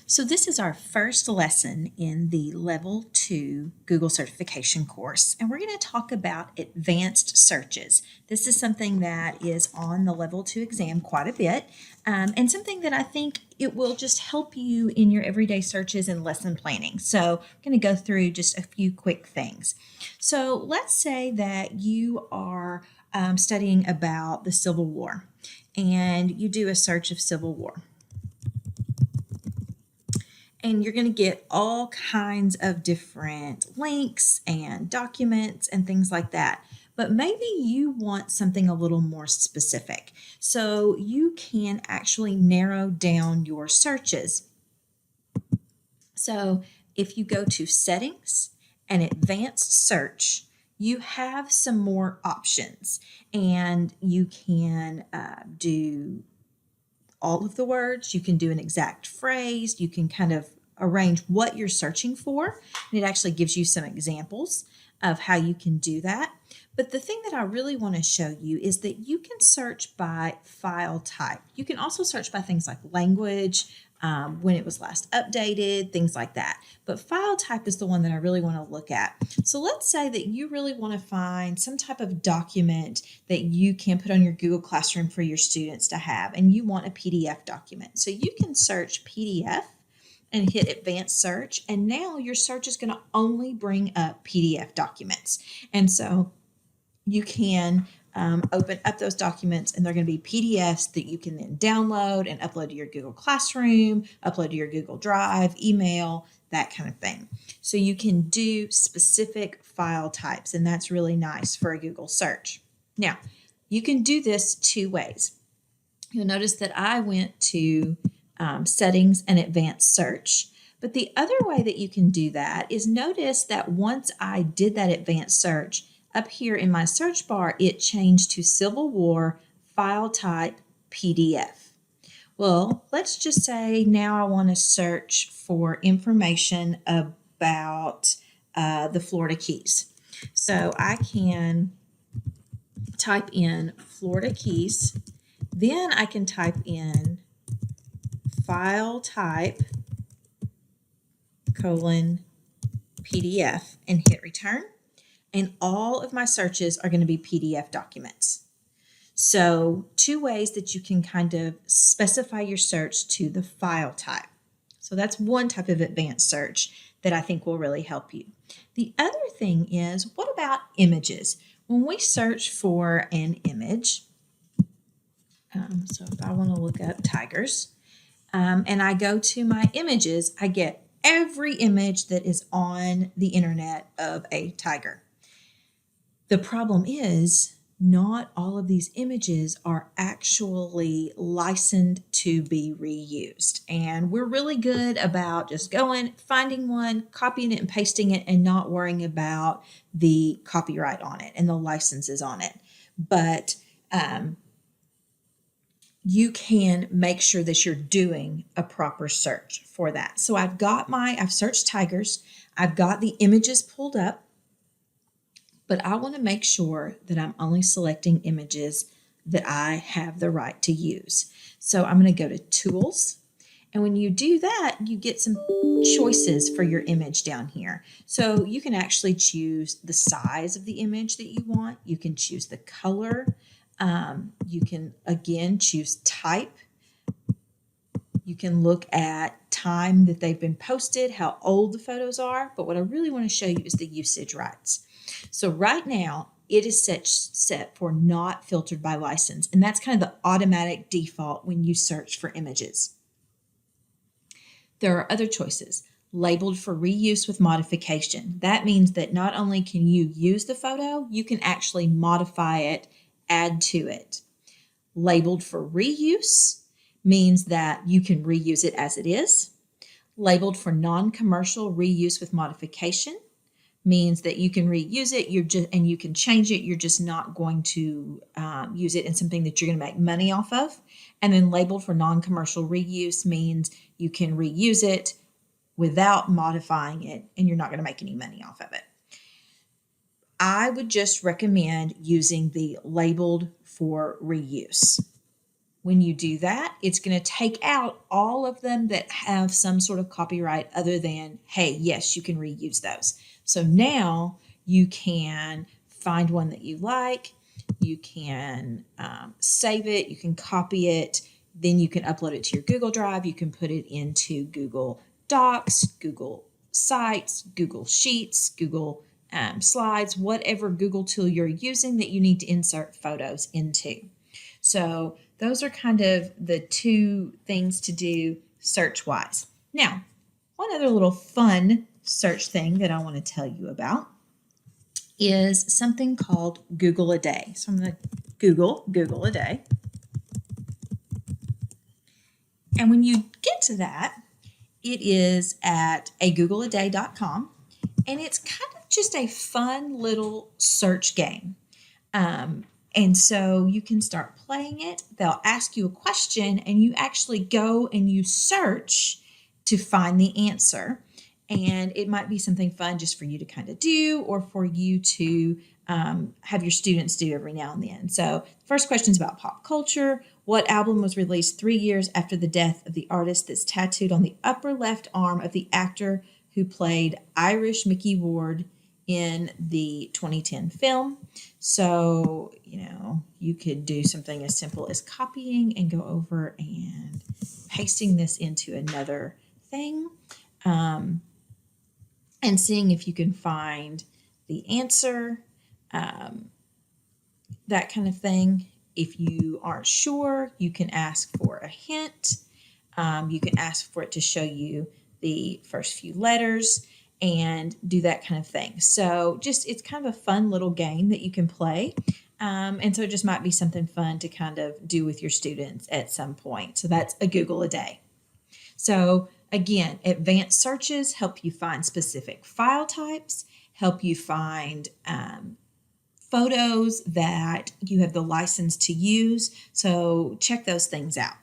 So this is our first lesson in the Level 2 Google Certification course, and we're going to talk about advanced searches. This is something that is on the Level 2 exam quite a bit, and something that I think it will just help you in your everyday searches and lesson planning. So I'm going to go through just a few quick things. So let's say that you are studying about the Civil War, and you do a search of Civil War. And you're going to get all kinds of different links and documents and things like that. But maybe you want something a little more specific. So you can actually narrow down your searches. So if you go to Settings and Advanced Search, you have some more options, and you can do all of the words. You can do an exact phrase. You can kind of arrange what you're searching for. And it actually gives you some examples of how you can do that. But the thing that I really want to show you is that you can search by file type. You can also search by things like language, when it was last updated, things like that. But file type is the one that I really want to look at. So let's say that you really want to find some type of document that you can put on your Google Classroom for your students to have, and you want a PDF document. So you can search PDF and hit advanced search, and now your search is going to only bring up PDF documents. And so you can open up those documents, and they're going to be PDFs that you can then download and upload to your Google Classroom, upload to your Google Drive, email, that kind of thing. So you can do specific file types, and that's really nice for a Google search. Now, you can do this two ways. You'll notice that I went to Settings and Advanced Search. But the other way that you can do that is notice that once I did that advanced search, up here in my search bar, it changed to Civil War file type PDF. Well, let's just say now I want to search for information about the Florida Keys. So I can type in Florida Keys, then I can type in file type :PDF and hit return. And all of my searches are going to be PDF documents. So two ways that you can kind of specify your search to the file type. So that's one type of advanced search that I think will really help you. The other thing is, what about images? When we search for an image, so if I want to look up tigers, and I go to my images, I get every image that is on the internet of a tiger. The problem is not all of these images are actually licensed to be reused. And we're really good about just going, finding one, copying it and pasting it, and not worrying about the copyright on it and the licenses on it. But you can make sure that you're doing a proper search for that. So I've searched tigers, I've got the images pulled up, but I want to make sure that I'm only selecting images that I have the right to use. So I'm going to go to Tools, and when you do that, you get some choices for your image down here. So you can actually choose the size of the image that you want. You can choose the color. You can, again, choose type. You can look at time that they've been posted, how old the photos are. But what I really want to show you is the usage rights. So right now, it is set for not filtered by license. And that's kind of the automatic default when you search for images. There are other choices. Labeled for reuse with modification. That means that not only can you use the photo, you can actually modify it, add to it. Labeled for reuse means that you can reuse it as it is. Labeled for non-commercial reuse with modification means that you can reuse it, and you can change it. You're just not going to use it in something that you're going to make money off of. And then labeled for non-commercial reuse means you can reuse it without modifying it, and you're not going to make any money off of it. I would just recommend using the labeled for reuse. When you do that, it's going to take out all of them that have some sort of copyright other than, hey, yes, you can reuse those. So now you can find one that you like, you can save it, you can copy it, then you can upload it to your Google Drive, you can put it into Google Docs, Google Sites, Google Sheets, Google Slides, whatever Google tool you're using that you need to insert photos into. So those are kind of the two things to do search-wise. Now, one other little fun search thing that I want to tell you about is something called Google a Day. So I'm going to Google a Day. And when you get to that, it is at agoogleaday.com, and it's kind of just a fun little search game. And so you can start playing it. They'll ask you a question, and you actually go and you search to find the answer. And it might be something fun just for you to kind of do, or for you to have your students do every now and then. So the first question is about pop culture. What album was released 3 years after the death of the artist that's tattooed on the upper left arm of the actor who played Irish Mickey Ward in the 2010 film? So, you could do something as simple as copying and go over and pasting this into another thing, and seeing if you can find the answer, that kind of thing. If you aren't sure, you can ask for a hint. You can ask for it to show you the first few letters and do that kind of thing. So it's kind of a fun little game that you can play. And so it just might be something fun to kind of do with your students at some point. So that's a Google a Day. So again, advanced searches help you find specific file types, help you find photos that you have the license to use. So check those things out.